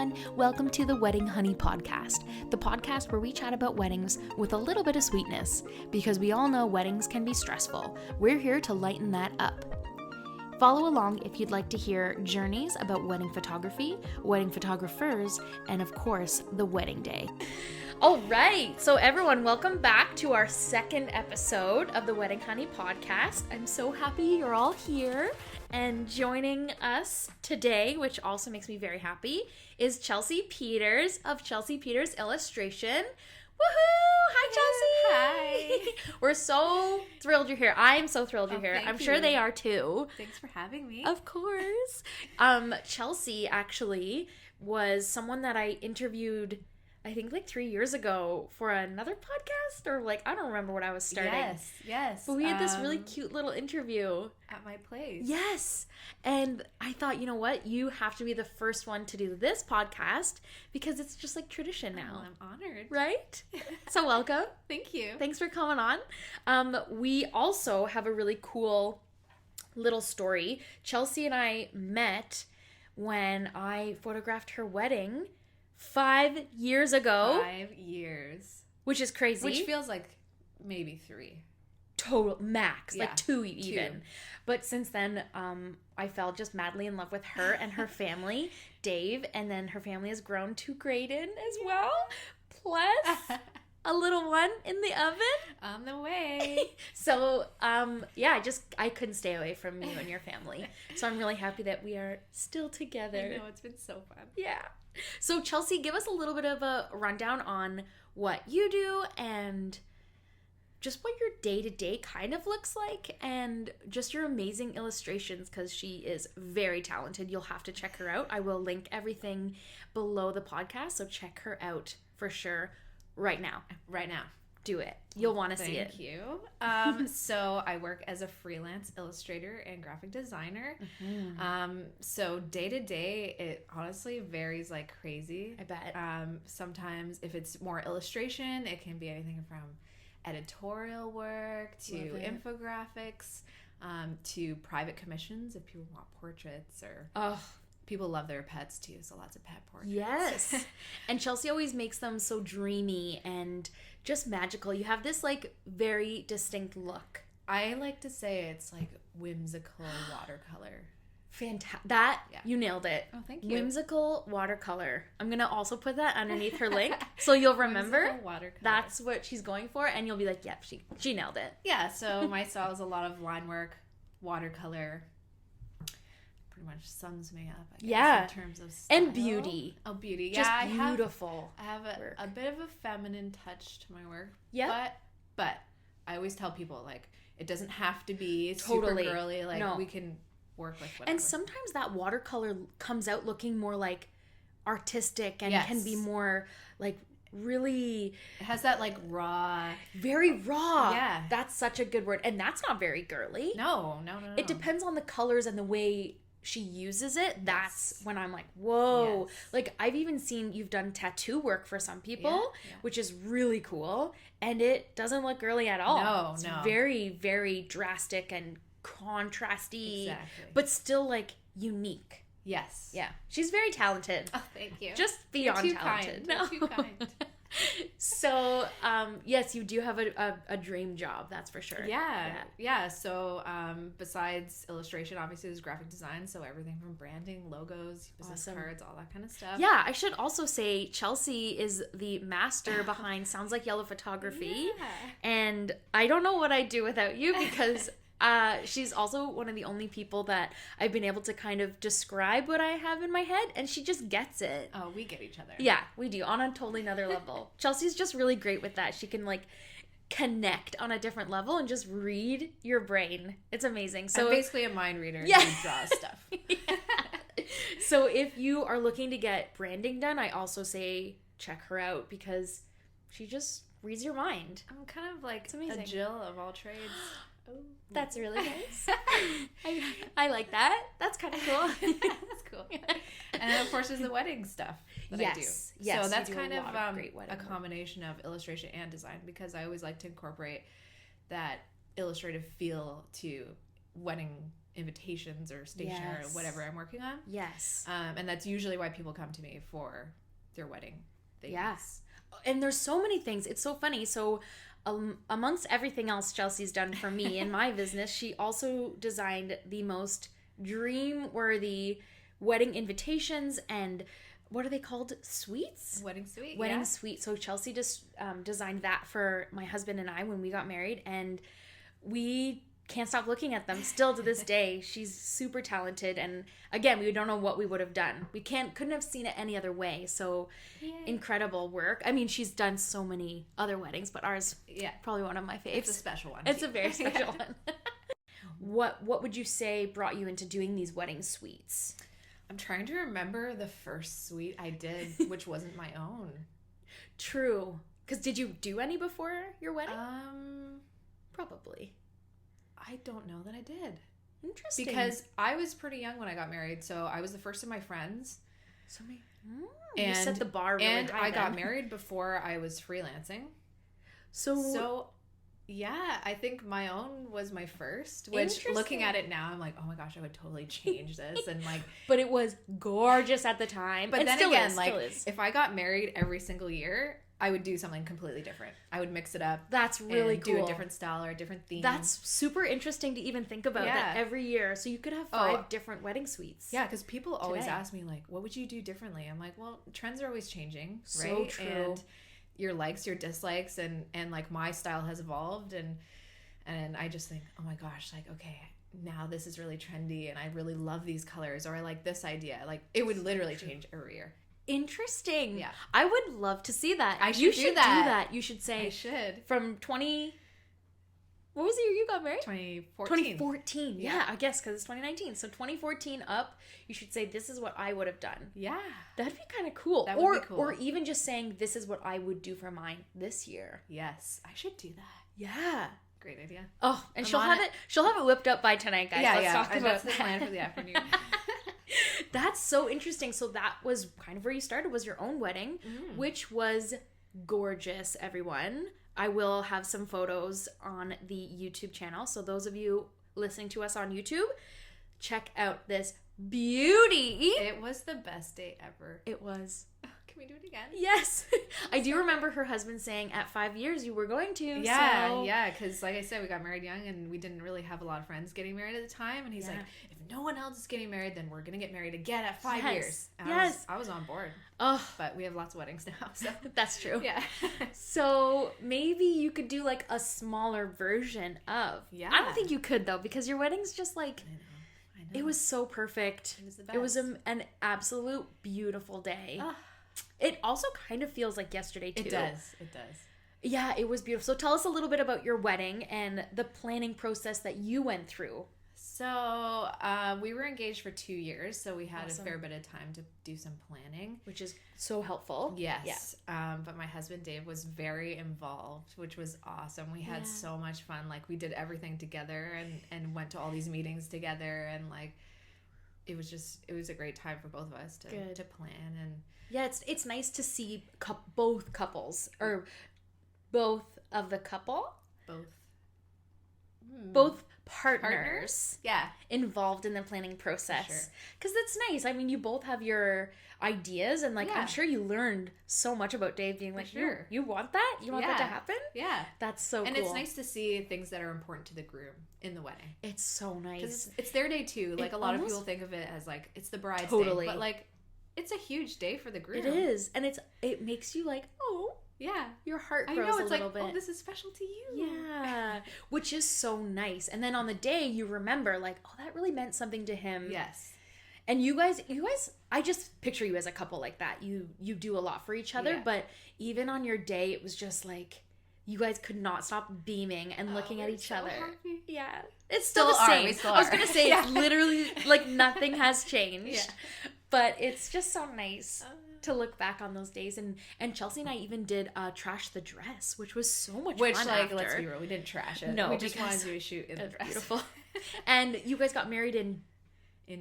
everyone. Welcome to the Wedding Honey Podcast, the podcast where we chat about weddings with a little bit of sweetness, because we all know weddings can be stressful. We're here to lighten that up. Follow along if you'd like to hear journeys about wedding photography, wedding photographers, and of course, the wedding day. All right, so everyone, welcome back to our second episode of the Wedding Honey Podcast. I'm so happy you're all here. And joining us today, which also makes me very happy, is Chelsea Peters of Chelsea Peters Illustration. Woohoo! Hi, Chelsea! Hi! We're so thrilled you're here. I am so thrilled you're here. I'm sure they are too. Thanks for having me. Of course. Chelsea actually was someone that I interviewed, I think like 3 years ago for another podcast, or like, I don't remember what I was starting. Yes. But we had this really cute little interview. At my place. Yes. And I thought, you know what? You have to be the first one to do this podcast because it's just like tradition now. Well, I'm honored. Right? So welcome. Thank you. Thanks for coming on. We also have a really cool little story. Chelsea and I met when I photographed her wedding 5 years ago. 5 years. Which is crazy. Which feels like maybe 3. Total max, yeah, like 2 even. 2. But since then, I fell just madly in love with her and her family, Dave, and then her family has grown to Graydon as well. Plus a little one in the oven. On the way. So, I couldn't stay away from you and your family. So I'm really happy that we are still together. I know, it's been so fun. Yeah. So Chelsea, give us a little bit of a rundown on what you do and just what your day-to-day kind of looks like, and just your amazing illustrations, because she is very talented. You'll have to check her out. I will link everything below the podcast, so check her out for sure right now. Right now. Do it. You'll want to see it. Thank you. So I work as a freelance illustrator and graphic designer. Mm-hmm. So day to day, it honestly varies like crazy. I bet. Sometimes if it's more illustration, it can be anything from editorial work to infographics, to private commissions if people want portraits, or people love their pets too, so lots of pet portraits. Yes. And Chelsea always makes them so dreamy and just magical. You have this like very distinct look. I like to say it's like whimsical watercolor. You nailed it. Oh, thank you. Whimsical watercolor. I'm gonna also put that underneath her link so you'll remember that's what she's going for, and you'll be like, yep, she nailed it. Yeah, so my style is a lot of line work, watercolor, pretty much sums me up, I guess, in terms of style. And beauty. Oh, beauty. Just yeah, beautiful. I have a bit of a feminine touch to my work. Yeah. But I always tell people, like, it doesn't have to be super girly. Like, we can work with whatever. And sometimes that watercolor comes out looking more like artistic and can be more like really, it has that like very raw. Yeah, that's such a good word. And that's not very girly. No. It depends on the colors and the way she uses it. That's when I'm like, whoa. Like, I've even seen you've done tattoo work for some people, which is really cool, and it doesn't look girly at all. It's very, very drastic and contrasty, but still like unique. Yes. Yeah. She's very talented. Oh, thank you. Just beyond talented. You're too kind. So, yes, you do have a dream job, that's for sure. Yeah. So, besides illustration, obviously there's graphic design, so everything from branding, logos, business cards, all that kind of stuff. Yeah, I should also say Chelsea is the master behind Sounds Like Yellow Photography. Yeah. And I don't know what I'd do without you, because she's also one of the only people that I've been able to kind of describe what I have in my head, and she just gets it. Oh, we get each other. Yeah, we do, on a totally another level. Chelsea's just really great with that. She can like connect on a different level and just read your brain. It's amazing. So I'm basically a mind reader who draws stuff. So if you are looking to get branding done, I also say check her out, because she just reads your mind. I'm kind of like a Jill of all trades. Oh, that's really nice. I like that. That's kind of cool. That's cool. And then, of course, there's the wedding stuff that I do. Yes, so that's kind of a combination of illustration and design, because I always like to incorporate that illustrative feel to wedding invitations or stationer or whatever I'm working on. Yes. And that's usually why people come to me for their wedding things. Yes. And there's so many things. It's so funny. So amongst everything else Chelsea's done for me in my business, she also designed the most dream-worthy wedding invitations and what are they called? Suites? Wedding suite. Wedding suite. So Chelsea just designed that for my husband and I when we got married, and we can't stop looking at them still to this day. She's super talented, and again, we don't know what we would have done. We couldn't have seen it any other way. So incredible work. I mean, she's done so many other weddings, but ours, probably one of my faves. It's a special one. It's a very special one. What would you say brought you into doing these wedding suites? I'm trying to remember the first suite I did, which wasn't my own. True. Because did you do any before your wedding? Probably. I don't know that I did. Interesting. Because I was pretty young when I got married, so I was the first of my friends. You set the bar really and high I got then. married before I was freelancing. So yeah, I think my own was my first, which looking at it now, I'm like, oh my gosh, I would totally change this. And like, but it was gorgeous at the time. But and then still again, is, like, still is. if I got married every single year, I would do something completely different. I would mix it up. That's really and cool. Do a different style or a different theme. That's super interesting to even think about that every year. So you could have 5 different wedding suites. Yeah, because people always ask me, like, what would you do differently? I'm like, well, trends are always changing, right? So true. And your likes, your dislikes, and like my style has evolved, and I just think, oh my gosh, like, okay, now this is really trendy, and I really love these colors, or I like this idea. Like, it would literally change every year. Interesting. Yeah. I would love to see that. I should You do should that. do that. You should say I should. from what was the year you got married? 2014. 2014. Yeah, I guess because it's 2019. So 2014 up, you should say, this is what I would have done. Yeah. That'd be kind of cool. That would be cool. Or even just saying, this is what I would do for mine this year. Yes. I should do that. Yeah. Great idea. Oh, and she'll have it whipped up by tonight, guys. Let's talk about that's the plan for the afternoon. That's so interesting. So that was kind of where you started, was your own wedding, which was gorgeous, everyone. I will have some photos on the YouTube channel. So those of you listening to us on YouTube, check out this beauty. It was the best day ever. It was. Can we do it again? Yes. I do remember her husband saying at 5 years you were going to. Yeah, so. yeah. Because like I said, we got married young and we didn't really have a lot of friends getting married at the time. And he's like, if no one else is getting married, then we're going to get married again at 5 years. And I was on board. Oh, but we have lots of weddings now. So that's true. Yeah. So maybe you could do like a smaller version of. Yeah. I don't think you could though, because your wedding's just like. I know. It was so perfect. It was the best. It was an absolute beautiful day. It also kind of feels like yesterday too. It does. It does. Yeah, it was beautiful. So tell us a little bit about your wedding and the planning process that you went through. So we were engaged for 2 years, so we had a fair bit of time to do some planning. Which is so helpful. Yes. Yeah. But my husband, Dave, was very involved, which was awesome. We had so much fun. Like, we did everything together and went to all these meetings together. And, like, it was a great time for both of us to plan. And yeah, it's nice to see both couples, or both of the couple. Both partners involved in the planning process, because that's nice. I mean, you both have your ideas, and like I'm sure you learned so much about Dave being like, you want that, you want that to happen. That's so and cool. It's nice to see things that are important to the groom in the wedding. It's so nice because it's their day too. Like, a lot of people think of it as like it's the bride's day, but like it's a huge day for the groom. It is, and it makes you like, your heart grows a little bit. Oh, this is special to you. Yeah, which is so nice. And then on the day, you remember, like, oh, that really meant something to him. Yes. And you guys, I just picture you as a couple like that. You do a lot for each other, but even on your day, it was just like you guys could not stop beaming and looking at each other. Happy. Yeah, it's still the same. I was gonna say it's literally like nothing has changed. But it's just so nice to look back on those days. And Chelsea and I even did Trash the Dress, which was so much fun after. Let's be real, we didn't trash it. No, we just wanted to do a shoot in the dress. Beautiful. And you guys got married in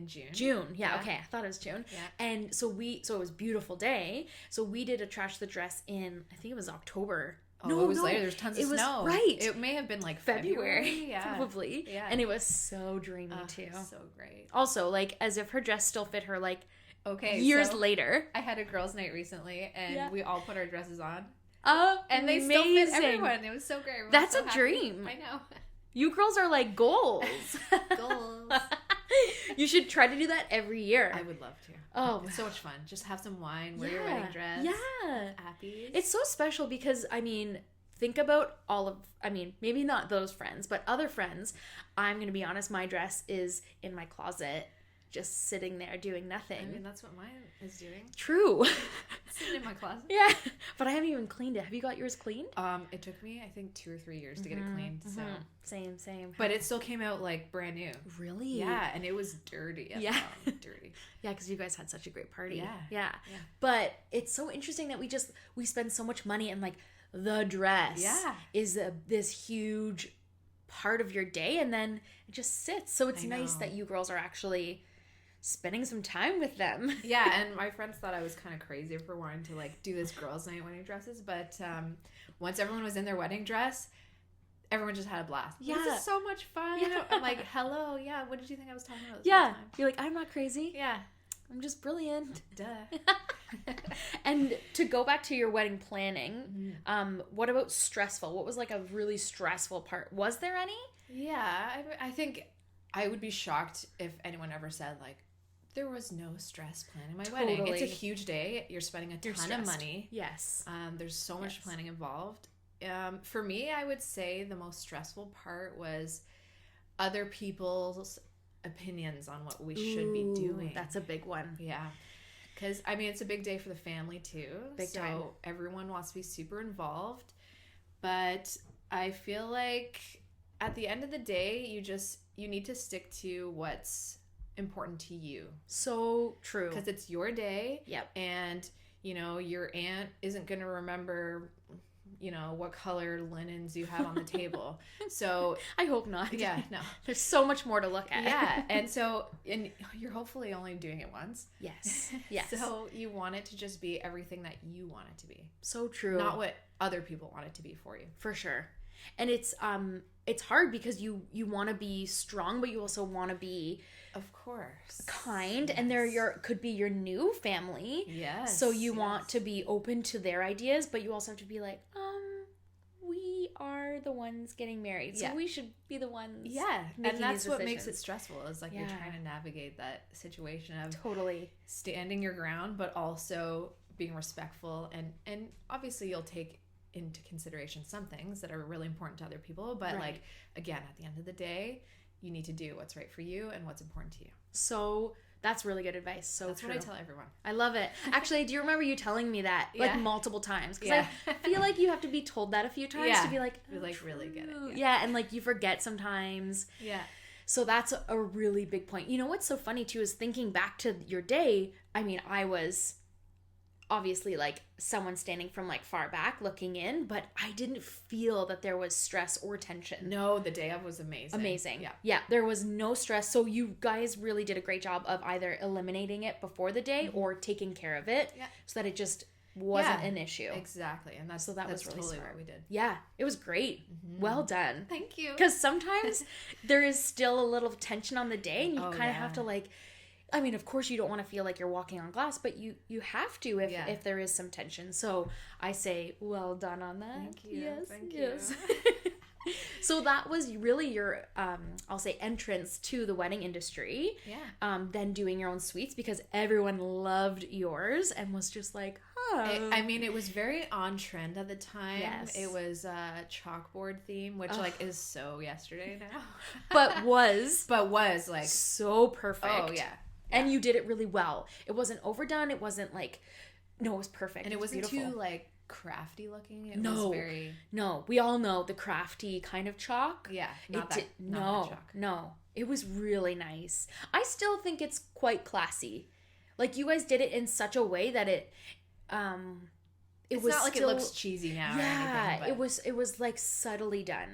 June. Yeah, okay. I thought it was June. Yeah. And so it was a beautiful day. So we did a Trash the Dress in, I think it was October Oh, No, it was no, later. There's tons it of was- snow. right. It may have been like February, Yeah. probably. Yeah. And it was so dreamy too. So great. Also, like, as if her dress still fit her, like, Okay. years so later. I had a girls' night recently, and Yeah. we all put our dresses on, Oh, and they still fit everyone. It was so great. Everyone That's was so a happy. dream. I know. You girls are like goals. Goals. You should try to do that every year. I would love to. Oh, It's so much fun. Just have some wine, wear your wedding dress. Yeah. Happy. It's so special because, I mean, think about maybe not those friends, but other friends. I'm going to be honest, my dress is in my closet, just sitting there doing nothing. I mean, that's what mine is doing. True. Sitting in my closet. Yeah. But I haven't even cleaned it. Have you got yours cleaned? It took me, I think, 2 or 3 years to get it cleaned. So, Same. but it still came out like brand new. Really? Yeah, and it was dirty. Yeah. Dirty. Yeah, because you guys had such a great party. Yeah. Yeah. But it's so interesting that we spend so much money and like the dress is this huge part of your day, and then it just sits. So it's nice that you girls are actually spending some time with them. Yeah, and my friends thought I was kind of crazy for wanting to like do this girls' night wedding dresses, but once everyone was in their wedding dress, everyone just had a blast. Yeah. This is so much fun. Yeah. I'm like, hello, yeah, what did you think I was talking about this Yeah. whole time? You're like, I'm not crazy. Yeah. I'm just brilliant. Duh. And to go back to your wedding planning, what about stressful? What was like a really stressful part? Was there any? Yeah, I think I would be shocked if anyone ever said like, there was no stress planning my wedding. It's a huge day. You're spending a ton of money. Yes. There's so much planning involved. For me, I would say the most stressful part was other people's opinions on what we should be doing. That's a big one. Yeah. Because, I mean, it's a big day for the family, too. Big time. So everyone wants to be super involved. But I feel like at the end of the day, you need to stick to what's important to you. So true. Because it's your day. Yep. And, your aunt isn't going to remember, what color linens you have on the table. So I hope not. Yeah, no. There's so much more to look at. Yeah. And you're hopefully only doing it once. Yes. Yes. So you want it to just be everything that you want it to be. So true. Not what other people want it to be for you. For sure. And it's hard because you want to be strong, but you also want to be, of course, kind. Yes. And they're could be your new family. Yes. So you want to be open to their ideas, but you also have to be like, we are the ones getting married, so we should be the ones. Yeah, making and that's these what decisions. makes it stressful. Is like you're trying to navigate that situation of totally standing your ground, but also being respectful, and obviously you'll take into consideration some things that are really important to other people, but like again, at the end of the day, you need to do what's right for you and what's important to you. So that's really good advice. So that's true. what I tell everyone. I love it. Actually, do you remember you telling me that like multiple times? Because I feel like you have to be told that a few times to be like, really get it. Yeah, and like you forget sometimes. Yeah. So that's a really big point. You know what's so funny too is thinking back to your day. I mean, I was obviously like someone standing from like far back looking in, but I didn't feel that there was stress or tension. No, the day of was amazing. Yeah, there was no stress. So you guys really did a great job of either eliminating it before the day or taking care of it so that it just wasn't an issue. Exactly. And that's was really totally smart. what we did. Yeah, it was great. Well done. Thank you. Because sometimes there is still a little tension on the day, and you kind of have to like, I mean, of course you don't want to feel like you're walking on glass, but you have to if there is some tension. So I say, well done on that. Thank you. Yes, Thank yes. you. So that was really your, I'll say, entrance to the wedding industry. Yeah. Then doing your own suites because everyone loved yours and was just like, oh. I mean, it was very on trend at the time. Yes. It was a chalkboard theme, which like is so yesterday now. but was like so perfect. Oh yeah. And you did it really well. It wasn't overdone. It wasn't like, no, it was perfect. And it wasn't beautiful. too like crafty looking. It was very... No, we all know the crafty kind of chalk. Yeah, not that chalk. No, it was really nice. I still think it's quite classy. Like you guys did it in such a way that it's was not like still, it looks cheesy now. Yeah, or anything, but... it was like subtly done.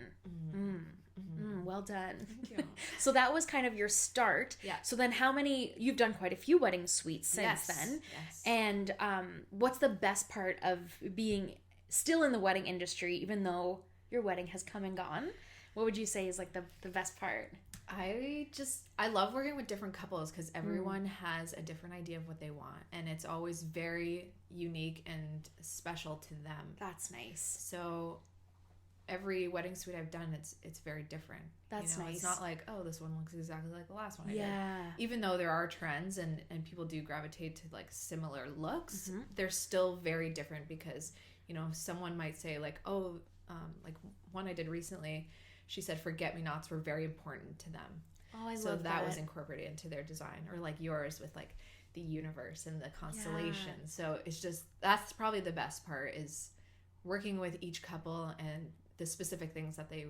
Well done. Thank you. So that was kind of your start. Yeah. So then you've done quite a few wedding suites since then. Yes. And what's the best part of being still in the wedding industry, even though your wedding has come and gone, what would you say is like the best part? I love working with different couples because everyone has a different idea of what they want, and it's always very unique and special to them. That's nice. So every wedding suite I've done, it's very different. That's nice. It's not like, oh, this one looks exactly like the last one I did. Yeah. Even though there are trends and people do gravitate to like similar looks, they're still very different because, someone might say like, oh, like one I did recently, she said forget-me-nots were very important to them. Oh, I love so that was that. incorporated into their design. Or like yours with like the universe and the constellation. Yeah. So it's just, that's probably the best part, is working with each couple and the specific things that they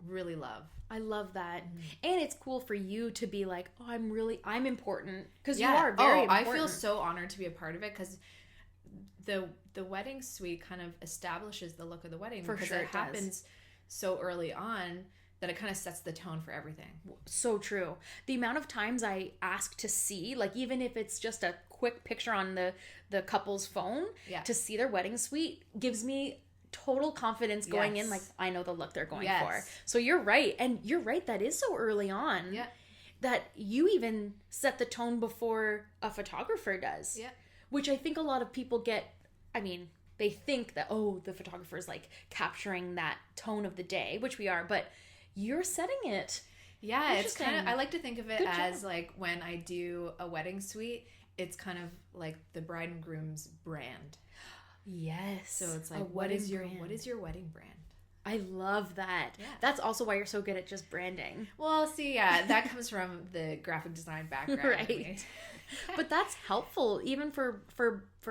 really love. I love that. And it's cool for you to be like, oh, I'm important, because you are very important. I feel so honored to be a part of it, because the wedding suite kind of establishes the look of the wedding. For because sure it happens so early on that it kind of sets the tone for everything. So true. The amount of times I ask to see, like even if it's just a quick picture on the couple's phone, to see their wedding suite gives me total confidence going in, like I know the look they're going for. So you're right. And you're right, that is so early on. Yeah. That you even set the tone before a photographer does. Yeah. Which I think a lot of people they think that, oh, the photographer's like capturing that tone of the day, which we are, but you're setting it. Yeah, it's kind of, I like to think of it as job. like when I do a wedding suite, it's kind of like the bride and groom's brand. Yes. So it's like, what is your wedding brand? I love that. Yeah. That's also why you're so good at just branding. Well, see, yeah, that comes from the graphic design background. Right. But that's helpful even for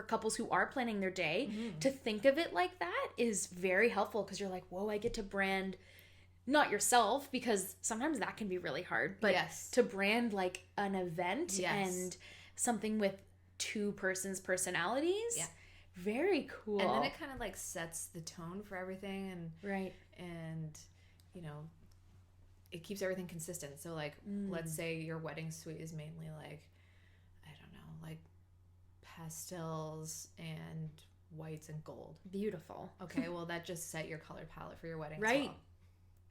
couples who are planning their day. To think of it like that is very helpful, because you're like, whoa, I get to brand not yourself, because sometimes that can be really hard, but to brand like an event and something with two persons' personalities. Yeah. Very cool. And then it kind of like sets the tone for everything, and it keeps everything consistent. So like let's say your wedding suite is mainly like, I don't know, like pastels and whites and gold. Beautiful. Okay, well that just set your color palette for your wedding. Right. As well.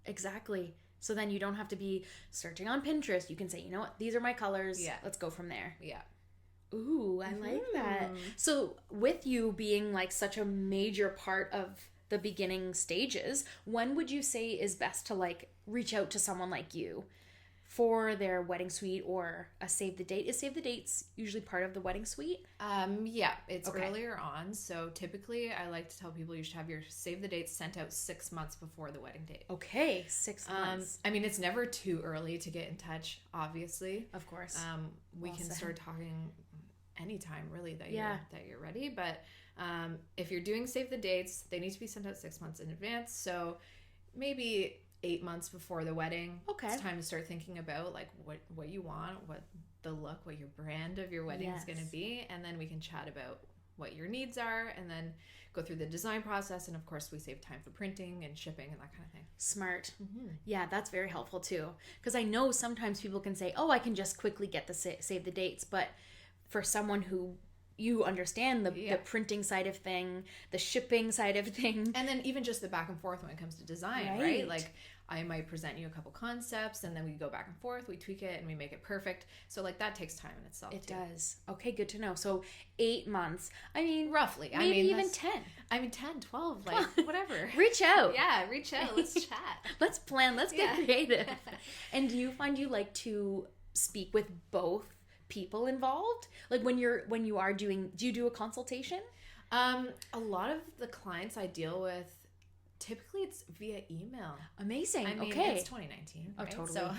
Exactly. So then you don't have to be searching on Pinterest. You can say, you know what, these are my colors. Yeah. Let's go from there. Yeah. Ooh, I like that. So with you being like such a major part of the beginning stages, when would you say is best to like reach out to someone like you for their wedding suite or a save the date? Is save the dates usually part of the wedding suite? Yeah, it's earlier on. So typically I like to tell people you should have your save the dates sent out 6 months before the wedding date. Okay, 6 months. I mean, it's never too early to get in touch, obviously. Of course. We can start talking anytime really that you're ready, but if you're doing save the dates, they need to be sent out 6 months in advance. So maybe 8 months before the wedding, it's time to start thinking about like what you want, what the look, what your brand of your wedding is going to be, and then we can chat about what your needs are, and then go through the design process. And of course we save time for printing and shipping and that kind of thing. Smart. Yeah, that's very helpful too, because I know sometimes people can say, oh, I can just quickly get the save the dates, but for someone who you understand the printing side of thing, the shipping side of thing, and then even just the back and forth when it comes to design, right? Like I might present you a couple concepts, and then we go back and forth, we tweak it, and we make it perfect. So like that takes time in itself. It does. Okay, good to know. So 8 months. I mean, roughly. Maybe even 10. I mean 10, 12, like whatever. Reach out. Yeah, reach out. Let's chat. Let's plan. Let's get creative. And do you find you like to speak with both people involved? Like when you are doing, do you do a consultation? A lot of the clients I deal with, typically it's via email. Amazing. I mean, okay. It's 2019. Right? Totally. So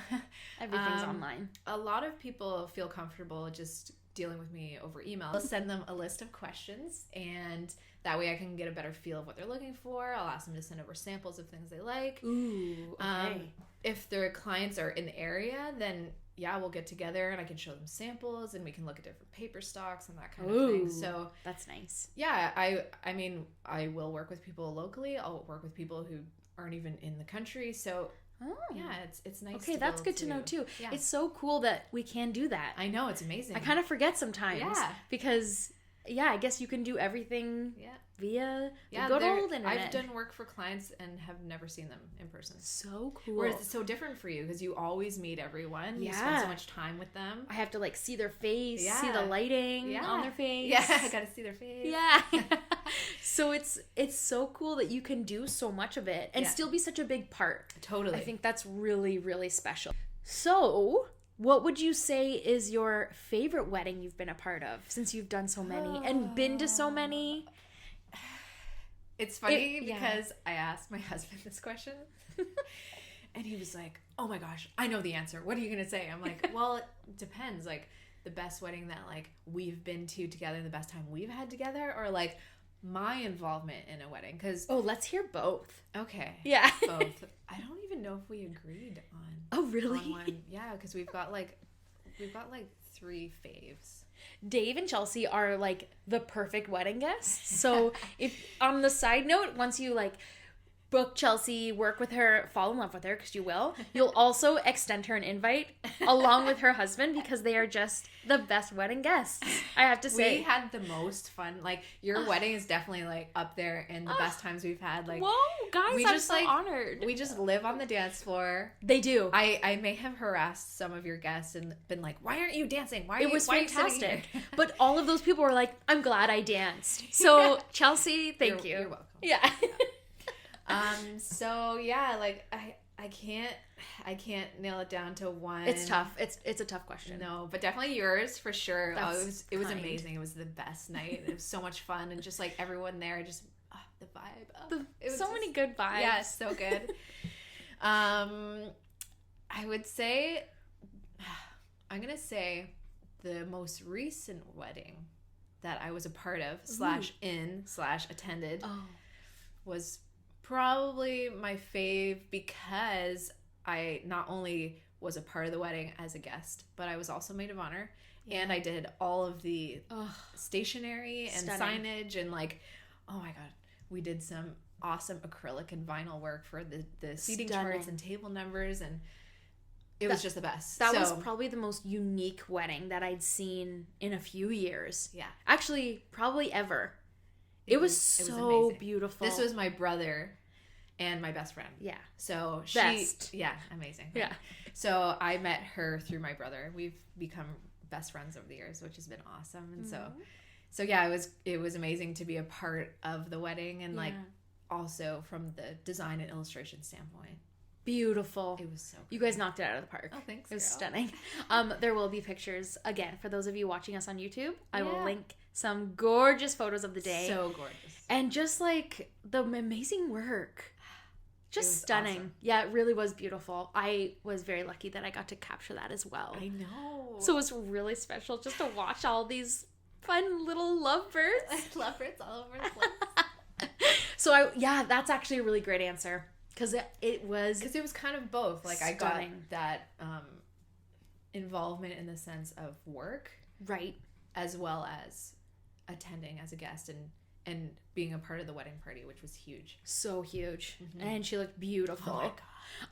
everything's online. A lot of people feel comfortable just dealing with me over email. I'll send them a list of questions, and that way I can get a better feel of what they're looking for. I'll ask them to send over samples of things they like. Ooh, okay. If their clients are in the area, then we'll get together and I can show them samples, and we can look at different paper stocks and that kind of thing. So that's nice. Yeah, I mean, I will work with people locally. I'll work with people who aren't even in the country. So it's nice. Okay, that's good to know too. Yeah. It's so cool that we can do that. I know, it's amazing. I kind of forget sometimes because yeah, I guess you can do everything via the good old internet. I've done work for clients and have never seen them in person. So cool. Whereas it's so different for you because you always meet everyone. You spend so much time with them. I have to like see their face, see the lighting on their face. Yeah, I gotta see their face. Yeah. So it's so cool that you can do so much of it and still be such a big part. Totally. I think that's really, really special. So, what would you say is your favorite wedding you've been a part of since you've done so many and been to so many? It's funny because I asked my husband this question and he was like, oh my gosh, I know the answer. What are you going to say? I'm like, well, it depends. Like the best wedding that like we've been to together and the best time we've had together, or like my involvement in a wedding. Because let's hear both. Okay. Yeah. Both. I don't even know if we agreed on. Oh, really? On one. Yeah, because we've got like 3 faves. Dave and Chelsea are like the perfect wedding guests. So if on the side note, once you like book Chelsea, work with her, fall in love with her, because you will, you'll also extend her an invite along with her husband because they are just the best wedding guests, I have to say. We had the most fun. Like your wedding is definitely like up there in the best times we've had. Like, whoa, guys, I'm so honored. We just live on the dance floor. They do. I may have harassed some of your guests and been like, why aren't you dancing? Why are it was fantastic. You But all of those people were like, I'm glad I danced. So Chelsea, thank you. You're welcome. Yeah. So yeah, like I can't nail it down to one. It's tough. It's a tough question. No, but definitely yours for sure. It was kind. amazing. It was the best night. It was so much fun and just like everyone there, just the vibe. It was so many good vibes. Yeah, so good. I would say, I'm gonna say, the most recent wedding that I was a part of / attended was probably my fave because I not only was a part of the wedding as a guest, but I was also maid of honor, and I did all of the stationery and signage and like, oh my god, we did some awesome acrylic and vinyl work for the seating charts and table numbers, and it was just the best. That was probably the most unique wedding that I'd seen in a few years. Yeah. Actually, probably ever. It was so beautiful. This was my brother and my best friend. Yeah. So amazing. Yeah. So I met her through my brother. We've become best friends over the years, which has been awesome. And so yeah, it was amazing to be a part of the wedding and like also from the design and illustration standpoint. Beautiful. It was so pretty. You guys knocked it out of the park. Oh, thanks. It was stunning. There will be pictures again for those of you watching us on YouTube. I will link some gorgeous photos of the day. So gorgeous. And just like the amazing work. Just stunning. Awesome. Yeah, it really was beautiful. I was very lucky that I got to capture that as well. I know. So it was really special just to watch all these fun little lovebirds. Lovebirds all over the place. So that's actually a really great answer. Because it was kind of both. Like stunning. I got that involvement in the sense of work. Right. As well as attending as a guest and being a part of the wedding party, which was huge. So huge. Mm-hmm. And she looked beautiful. Oh my God.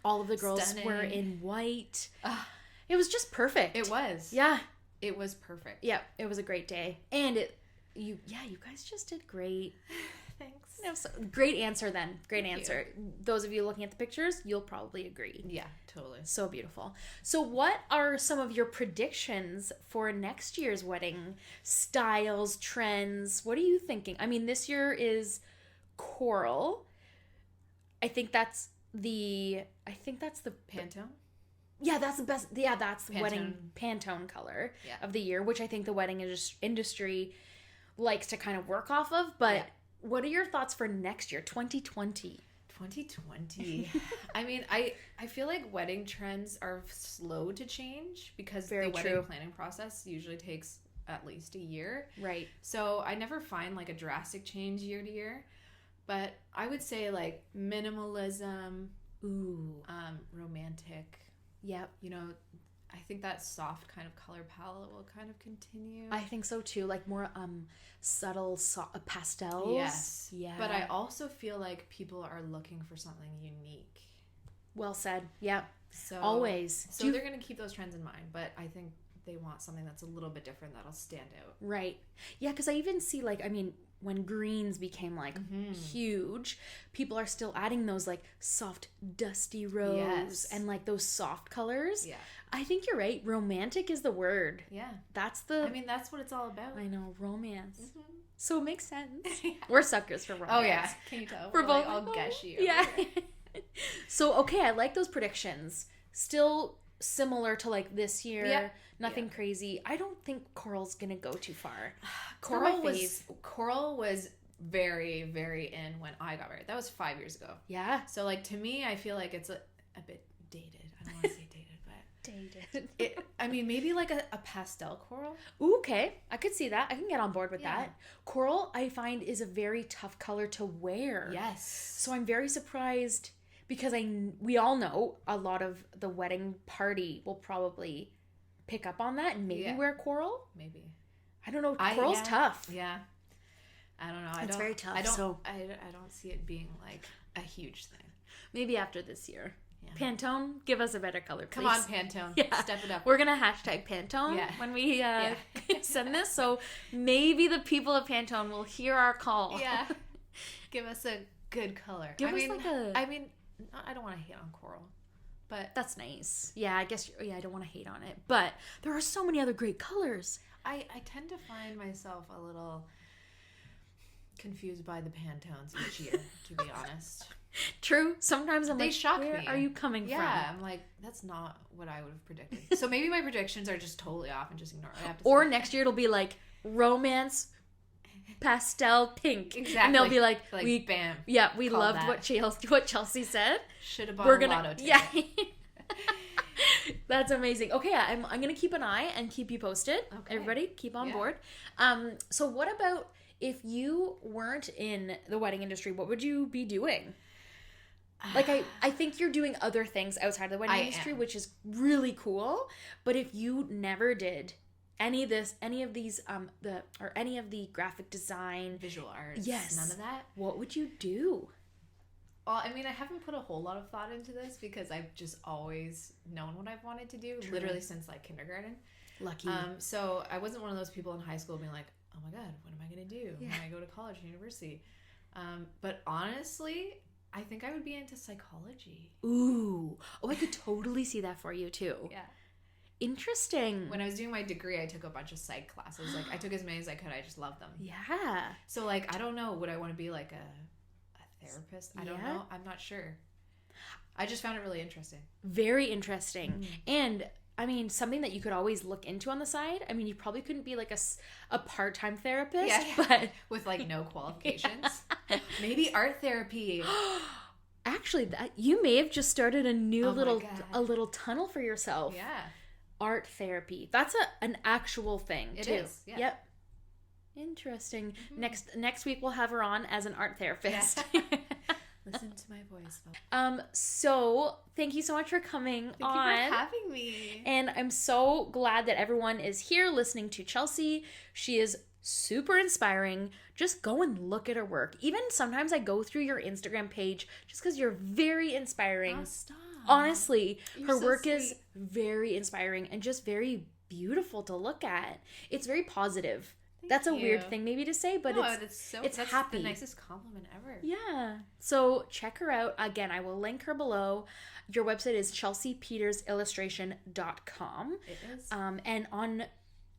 All of the girls were in white. It was just perfect. It was. Yeah. It was perfect. Yeah. It was a great day. And you guys just did great. Thanks. Great answer then. Great answer. Those of you looking at the pictures, you'll probably agree. Yeah, totally. So beautiful. So what are some of your predictions for next year's wedding styles, trends? What are you thinking? I mean, this year is coral. I think that's the Pantone? Yeah, that's the best. Yeah, that's the Pantone. Wedding Pantone color of the year, which I think the wedding industry likes to kind of work off of, but what are your thoughts for next year, 2020? 2020. I mean, I feel like wedding trends are slow to change because the wedding planning process usually takes at least a year. Right. So I never find like a drastic change year to year. But I would say like minimalism, romantic. Yep. You know, I think that soft kind of color palette will kind of continue. I think so too, like more subtle pastels. Yes. Yeah. But I also feel like people are looking for something unique. Well said. Yeah. So always. So they're going to keep those trends in mind, but I think they want something that's a little bit different that'll stand out. Right. Yeah, because I even see, like, I mean, when greens became, like, huge, people are still adding those, like, soft, dusty rose and, like, those soft colors. Yeah. I think you're right. Romantic is the word. Yeah. That's the... I mean, that's what it's all about. I know, romance. Mm-hmm. So it makes sense. We're suckers for romance. Oh, yeah. Can you tell? We're both like, all gushy. Yeah. So, okay, I like those predictions. Still similar to, like, this year. Yeah. Nothing crazy. I don't think coral's gonna go too far. Coral was very, very in when I got married. That was 5 years ago. Yeah. So, like, to me, I feel like it's a bit dated. I don't want to say dated, but... Dated. I mean, maybe like a pastel coral. Ooh, okay. I could see that. I can get on board with Yeah. that. Coral, I find, is a very tough color to wear. Yes. So I'm very surprised because we all know a lot of the wedding party will probably pick up on that and maybe wear coral. Maybe. I don't know. Coral's tough. Yeah. I don't know. It's very tough. I don't, so I don't see it being like a huge thing. maybe after this year. Yeah. Pantone, give us a better color, please. Come on, Pantone. Yeah. Step it up. We're going to hashtag Pantone when we send this. So maybe the people of Pantone will hear our call. Yeah. Give us a good color. Give us like a... I mean, I don't want to hate on coral, but... That's nice. Yeah, I guess, I don't want to hate on it. But there are so many other great colors. I tend to find myself a little confused by the Pantones each year, to be honest. True. Sometimes I'm they like, shock where me. are you coming from? Yeah, I'm like, that's not what I would have predicted. So maybe my predictions are just totally off and just ignore what I have to Or say. next year it'll be like romance, pastel, pink. Exactly. And they'll be like bam. Yeah, we Called loved that. what Chelsea said. Should have bought We're a gonna lotto ticket. Yeah. That's amazing. Okay, I'm gonna keep an eye and keep you posted. Okay. Everybody, keep on board. So what about if you weren't in the wedding industry? What would you be doing? Like I think you're doing other things outside of the wedding industry, which is really cool. But if you never did any of the graphic design, visual arts, yes, none of that, what would you do? Well, I mean, I haven't put a whole lot of thought into this because I've just always known what I've wanted to do, literally since like kindergarten. Lucky. So I wasn't one of those people in high school being like, oh my God, what am I going to do when I go to college and university? But honestly, I think I would be into psychology. Ooh. Oh, I could totally see that for you too. Yeah. Interesting. When I was doing my degree, I took a bunch of psych classes. Like, I took as many as I could. I just loved them. Yeah. So, like, I don't know. Would I want to be, like, a therapist? I don't know. I'm not sure. I just found it really interesting. Very interesting. And, I mean, something that you could always look into on the side. I mean, you probably couldn't be, like, a part-time therapist. But with, like, no qualifications. Maybe art therapy. Actually, that you may have just started a new little tunnel for yourself. Yeah. Art therapy. That's an actual thing too. It is. Yeah. Yep. Interesting. Next week we'll have her on as an art therapist. Yeah. Listen to my voice, folks. So thank you so much for coming on. Thank you for having me. And I'm so glad that everyone is here listening to Chelsea. She is super inspiring. Just go and look at her work. Even sometimes I go through your Instagram page just because you're very inspiring. Oh, stop. Honestly, her so work sweet. is very inspiring and just very beautiful to look at. It's very positive. That's a weird thing maybe to say, but it's that's happy. The nicest compliment ever. Yeah. So check her out. Again, I will link her below. Your website is chelseapetersillustration.com. It is. And on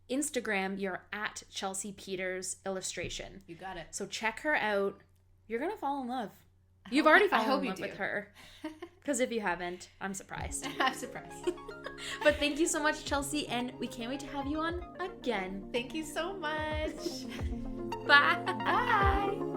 Instagram, you're at Chelsea Peters Illustration. You got it. So check her out. You're going to fall in love. You've already fallen in love with her. Because if you haven't, I'm surprised. I'm surprised. But thank you so much, Chelsea, and we can't wait to have you on again. Thank you so much. Bye. Bye.